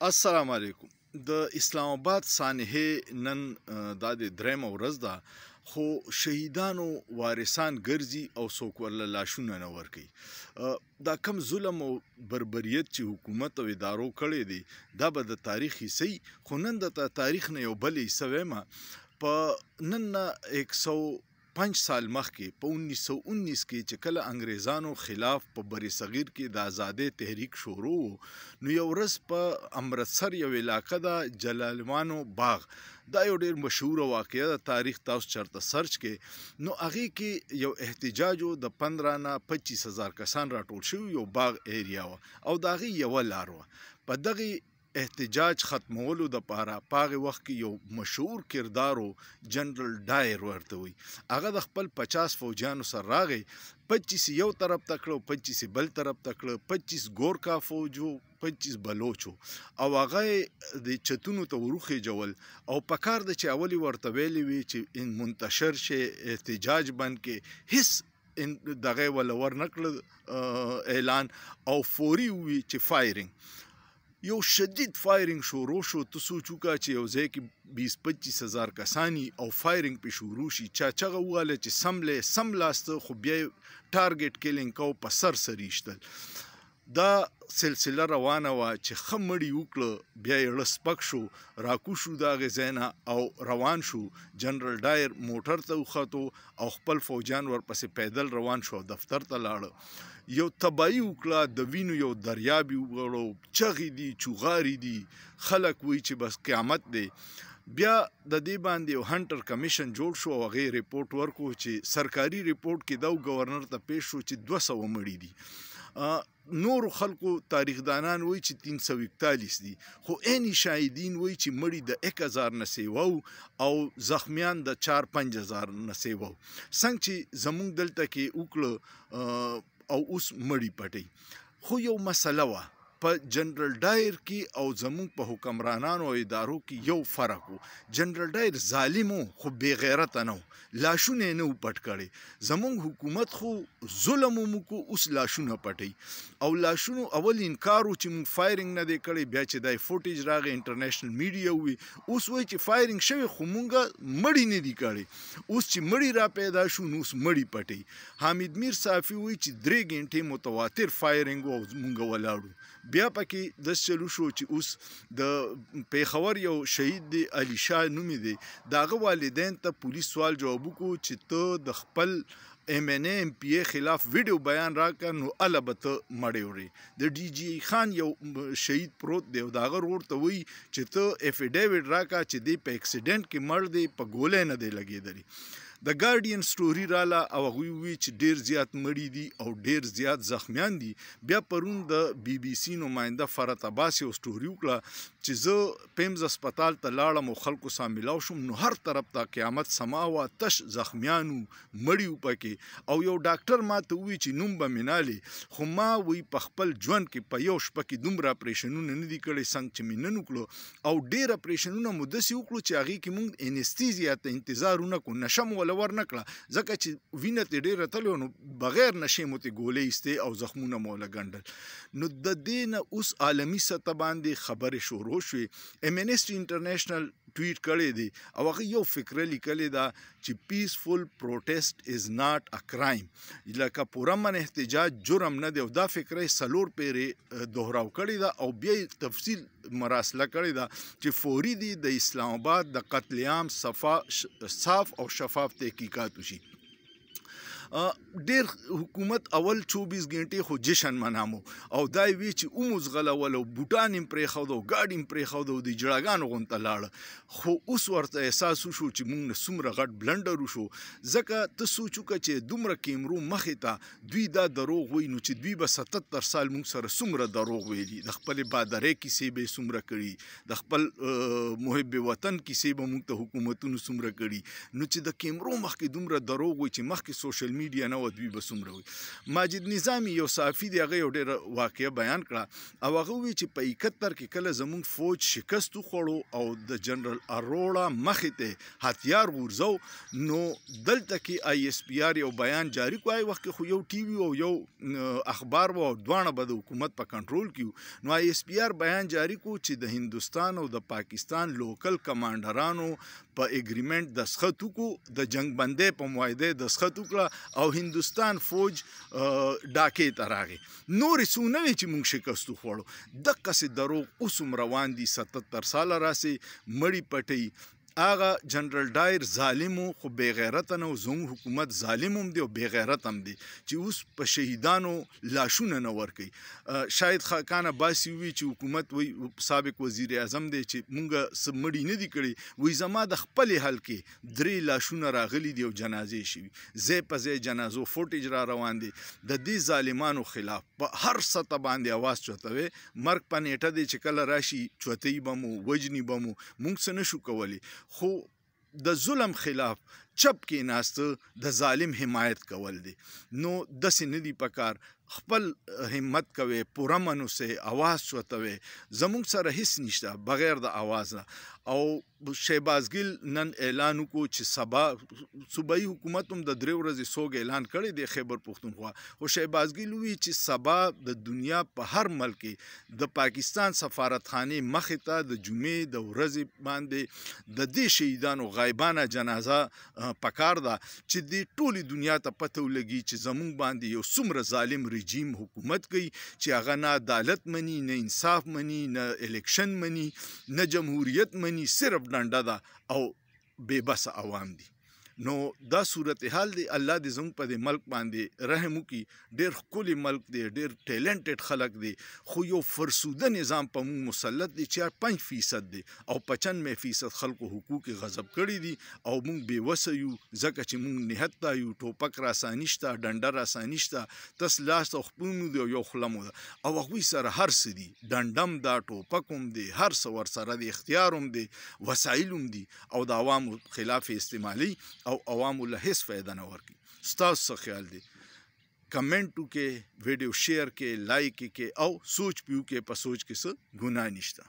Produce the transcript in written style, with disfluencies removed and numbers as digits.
السلام علیکم. د اسلام آباد سانحې نن دا د درېیمه ورځ ده، خو شهیدانو وارثان ګرځي او څوک ورله لاشونه نه ورکوي. دا کم ظلم او بربریت چې حکومت او ادارو کړی دی دا به د تاریخ حصه وي، خو نن د تاریخ نه یو بل حصه وایم. په نن نه 105 سال مخکې په 1919 کې چې کله انګریزانو خلاف په بر صغیر کې د ازادۍ تحریک شروع و، نو یو ورځ په امرتسر یو علاقه ده جلالوانو باغ، دا یو ډېر مشهوره واقعه ده، تاریخ تاسو چېرته سرچ کې نو هغې کې یو احتجاج و، د 15 نه 25 هزار کسان راټول شوي، یو باغ ایریا وه او د هغې یوه لار وه. په دغې احتجاج ختمولو دپاره په هغې وخت کې یو مشهور کردار و، جنرال ډایر ورته وایي. هغه د خپل 50 فوجیانو سره راغی، 25 یو طرف ته کړه او 25 بل طرف ته کړه، 25 ګورکا فوج و، 25 بلوچ و، او هغه یې د چتونو ته وروخېجول او په کار ده چې اول یې ورته ویلې وي چې منتشر شي، احتجاج بند کې، هېڅ دغه یې وله ورنه کړه اعلان، او فوري ووي چې فایرنګ. یو شدید فایرنګ شروع شو. ته سوچ وکړه چې یو ځای کې 20-25 هزار کسانی او فایرنګ پې شروع شي، چا چغه وواله چې سم لاسته، خو بیا یې ټارګېټ کیلینګ کو، په سر ایشتل. دا سلسله روانه وه چې ښه مړي وکړه، بیا یې ړه سپک شو، راکوز شو د هغې ځای نه او روان شو. جنرال ډایر موټر ته وختو او خپل فوجیان ورپسې پیدل روان شو او دفتر ته لاړه. یو تباهي وکړه، د وینو یو دریاب یې وغوړو، چغې دي، چوغارې دي، خلک وایي چې بس قیامت دی. بیا د دې باندې یو هنټر کمیشن جوړ شو او هغې ریپورټ ورکو چې سرکاري ریپورټ کې دا ګورنر ته پیش شو چې 200 مړي دي. نورو خلکو تاریخدانان وایي چې 341 دي، خو عیني شاهدین وایي چې مړي د 1000 نه سیوه او زخمیان د 4-5 هزار نه سیوه. څنګه چې زمونږ دلته کې وکړه او اوس مړي پټوي. خو یو مسله وه په جنرال ډایر کې او زمونږ په حکمرانانو او ادارو کې یو فرق و. جنرال ډایر ظالم و خو بې غیرته نه و، لاشونه یې نه و پټ کړی. زمونږ حکومت خو ظلم هم وکړو، اوس لاشونه پټوي. او لاشونو اول انکار و چې مونږ فایرنګ نه دی کړی، بیا چې دا فوټیج راغی انټرنیشنل میډیا ووي، اوس وایي چې فایرنګ شوی خو مونږ مړي نه دي کړی. اوس چې مړي را پیدا شو نو اوس مړي پټوي. حامد میر صافي وایي چې 3 غنټې متواتر فایرنګ و او مونږ ولاړو. بیا پکې داس چلو شو چې اوس د پیښور یو شهید دی، علي شاه نومې دی، د هغه والدین ته پولیس سوال جواب وکړو چې ته د خپل MNA MPA خلاف ویډیو بیان راکړه نو اله به ته مړی وړې. د ډي جي خان یو شهید پروت دی او د هغه ورور ته وایي چې ته افیډیویټ راکړه چې دی په اکسیډنټ کې مړ دی، په ګولۍ نه دی لګېدلی. د ګارډین سټوري راله او هغوی ووایي چې ډېر زیات مړي دي او ډېر زیات زخمیان دي. بیا پرون د BBC نماینده فرات عباس یو سټوري وکړه چې زه پیمز هسپتال ته لاړم او خلکو سره میلاو شوم، نو هر طرف ته قیامت سما وه، تش زخمیان وو، مړي وو پکې. او یو ډاکټر ما ته ووایي چې نوم به مې نالې، خو ما وایي په خپل ژوند کې په یو شپه کې دومره اپریشنونه نه دي کړي څنګه چې مې نن وکړو. او ډېر اپریشنونه مو داسې وکړو چې هغې کې مونږ انستیزیا ته انتظار ونه کړو، نشه مو ور نه کړه، ځکه چې وینه ترې ډېره تلې وه، نو بغیر نشې مو ترې ګولۍ ایستې او زخمونه مو له ګنډل. نو د دې نه اوس عالمي سطح باندې خبرې شروع شوې. امنسټي انټرنیشنل ټویټ کړی دی او هغه یو فکره لیکلې ده چې پیسفول پروټیسټ از ناٹ ا کرایم، لکه پرامن احتجاج جرم نه دی. او دا فکره یې 4 پیرې دوهراو کړې ده او بیا یې تفصیل مراسله کړې ده چې فوري دی د اسلام آباد د قتل عام صاف او شفاف تحقیقات وشي. ډېر حکومت اول 24 غنټې خو جشن منامو او دا یې وی چې اوموز غلول او بوټان یې پرېښود او ګاډي یې پرېښود او د جړاګانو غونته لاړه. خو اوس ورته احساس وشو چې موږ نه څومره غټ بلنډر وشو، ځکه ته سوچ وکړه چې دومره کیمرو مخې ته دوی دا دروغ وایي، نو چې دوی به 77 سال موږ سره څومره دروغ ویلي، د خپلې بادرۍ کیسې به یې څومره کړي، د خپل محب وطن کیسې به موږ ته حکومتونو څومره کړي. نو چې د کیمرو مخکې دومره دروغ وایي چې مخکې سوشل میډیا نه و دوی به څومره وي. ماجد نظامي یو صحافي دی هغه یو ډېره واقعه بیان کړه او هغه وایي چې په 71 کې کله زمونږ فوج شکست وخوړو او د جنرال اروړا مخې ته هتیار غورځو نو دلته کې آی اس پی آر یو بیان جاری کړ. هغه وخت خو یو ټي وي او یو اخبار و دواړه به د حکومت په کنټرول کې نو آی اس پی آر بیان جاری کو چې د هندوستان او د پاکستان لوکل کمانډرانو په اګریمنت دستخط وکړو د جنگ بندۍ په معاهده دستخط وکړه او هندوستان فوج ډاکې ته راغی. نورې څو نه وې چې موږ شکست وخوړو. دقسې دروغ اوس هم روان دي 77 ساله راسې مړي پټوي. هغه جنرال ډایر ظالم خو بې غیرته نه و زموږ حکومت ظالم هم دی او بې غیرت هم دی چې اوس په شهیدانو لاشونه نه ورکوي. شاید خاکان عباسي ووایي چې حکومت وایي سابق وزیر اعظم دی چې مونږ څه مړي نه دي کړي وایي زما د خپلې حلقې 3 لاشونه راغلي دي او جنازې شوي ځای په ځای جنازو فوټیج را روان دي. د دې ظالمانو خلاف په هر سطح باندې اواز چوتوي. مرګ په نیټه دی چې کله راشي چوتوي به مو وجني به مو مونږ څه نشو کولی خو د ظلم خلاف چپ کې ناسته د ظالم حمایت کول دي. نو داسې نه دي پکار خپل همت کوي پرامن اوسئ اواز چوتوي. زموږ سره هیڅ نشته بغیر د اواز نه. او شهباز ګل نن اعلان وکړو چې سبا صوبایي حکومت هم د 3 ورځې سوګ اعلان کړی دی خیبر پښتونخوا خو شهباز ګل وی چې سبا د دنیا په هر ملک د پاکستان سفارتخانه مخې ته د جمعې د ورځې باندې د دې شهیدانو غایبانه جنازه پکار ده چې د ټولي دنیا ته پته ولګي چې زمونږ باندې یو څومره ظالم رژیم حکومت کوي چې هغه نه عدالت مني نه انصاف مني نه الیکشن مني نه جمهوریت مني صرف ډنډه ده او بې بسه عوام دي. نو دا صورتحال دی. الله دې زموږ په دې ملک باندې رحم وکړي. ډېر ښکلی ملک دی ډېر ټیلنټډ خلک دی خو یو فرسوده نظام په موږ مسلط دی چې 5% دی او 95% خلکو حقوق غصب کړي دي او موږ بې وسه یو ځکه چې موږ نهت یو ټوپک راساني شته ډنډه راساني شته تس لاس او خپلمو دی یو خله مو ده او هغوی سره هر څه دي ډنډم دا ټوپک هم دی هر څه ورسره دی اختیار هم دی وسایل هم دي او د عوامو خلاف استعمالي او عوامو له هیڅ فایده نه ورکوي. ستاسو څه خیال دی؟ کمنټ وکړئ ویډیو شیر کړئ لایک کړئ او سوچ پیو کې په سوچ کې څه ګناه نشته.